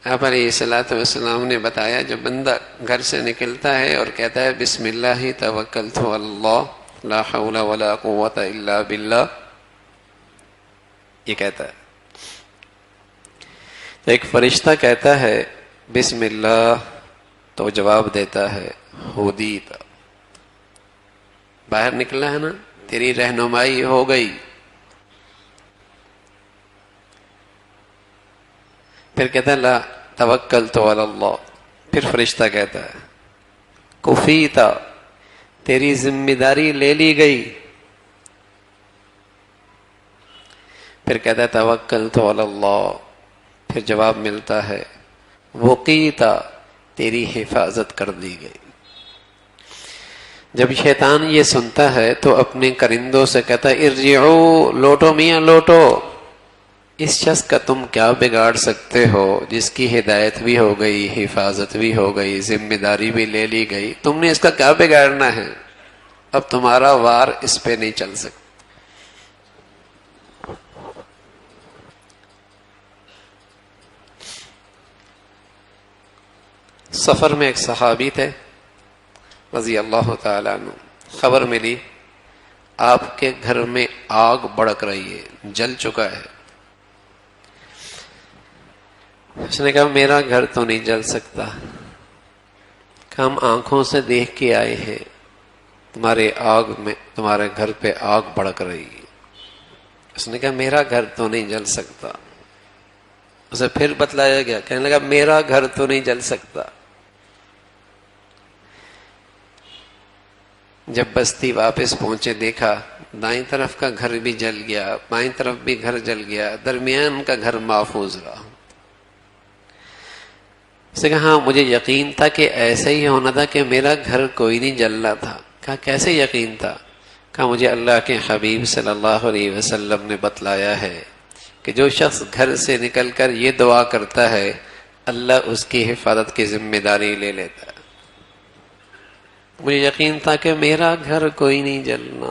آپ علیہ الصلوۃ والسلام نے بتایا جو بندہ گھر سے نکلتا ہے اور کہتا ہے بسم اللہ توکلت علی اللہ لا حول ولا قوۃ الا باللہ، یہ کہتا ہے تو ایک فرشتہ کہتا ہے بسم اللہ، تو جواب دیتا ہے ہدیت، باہر نکلا ہے نا، تیری رہنمائی ہو گئی۔ پھر کہتا ہے لا توکلت علی اللہ، پھر فرشتہ کہتا ہے کفیتا، تیری ذمہ داری لے لی گئی۔ پھر کہتا ہے توکلت علی اللہ، پھر جواب ملتا ہے وقیتا، تیری حفاظت کر دی گئی۔ جب شیطان یہ سنتا ہے تو اپنے کرندوں سے کہتا ہے ارجعو، لوٹو میاں لوٹو، اس شخص کا تم کیا بگاڑ سکتے ہو جس کی ہدایت بھی ہو گئی، حفاظت بھی ہو گئی، ذمہ داری بھی لے لی گئی، تم نے اس کا کیا بگاڑنا ہے؟ اب تمہارا وار اس پہ نہیں چل سکتا۔ سفر میں ایک صحابی تھے رضی اللہ تعالیٰ عنہ، خبر ملی آپ کے گھر میں آگ بھڑک رہی ہے، جل چکا ہے۔ اس نے کہا میرا گھر تو نہیں جل سکتا، کہ ہم آنکھوں سے دیکھ کے آئے ہیں تمہارے گھر پہ آگ بھڑک رہی ہے۔ اس نے کہا میرا گھر تو نہیں جل سکتا۔ اسے پھر بتلایا گیا، کہنے لگا میرا گھر تو نہیں جل سکتا۔ جب بستی واپس پہنچے دیکھا دائیں طرف کا گھر بھی جل گیا، بائیں طرف بھی گھر جل گیا، درمیان کا گھر محفوظ رہا۔ اس نے کہا ہاں مجھے یقین تھا کہ ایسا ہی ہونا تھا کہ میرا گھر کوئی نہیں جلنا تھا۔ کہا کیسے یقین تھا؟ کہا مجھے اللہ کے حبیب صلی اللہ علیہ وسلم نے بتلایا ہے کہ جو شخص گھر سے نکل کر یہ دعا کرتا ہے اللہ اس کی حفاظت کی ذمہ داری لے لیتا ہے۔ مجھے یقین تھا کہ میرا گھر کوئی نہیں جلنا۔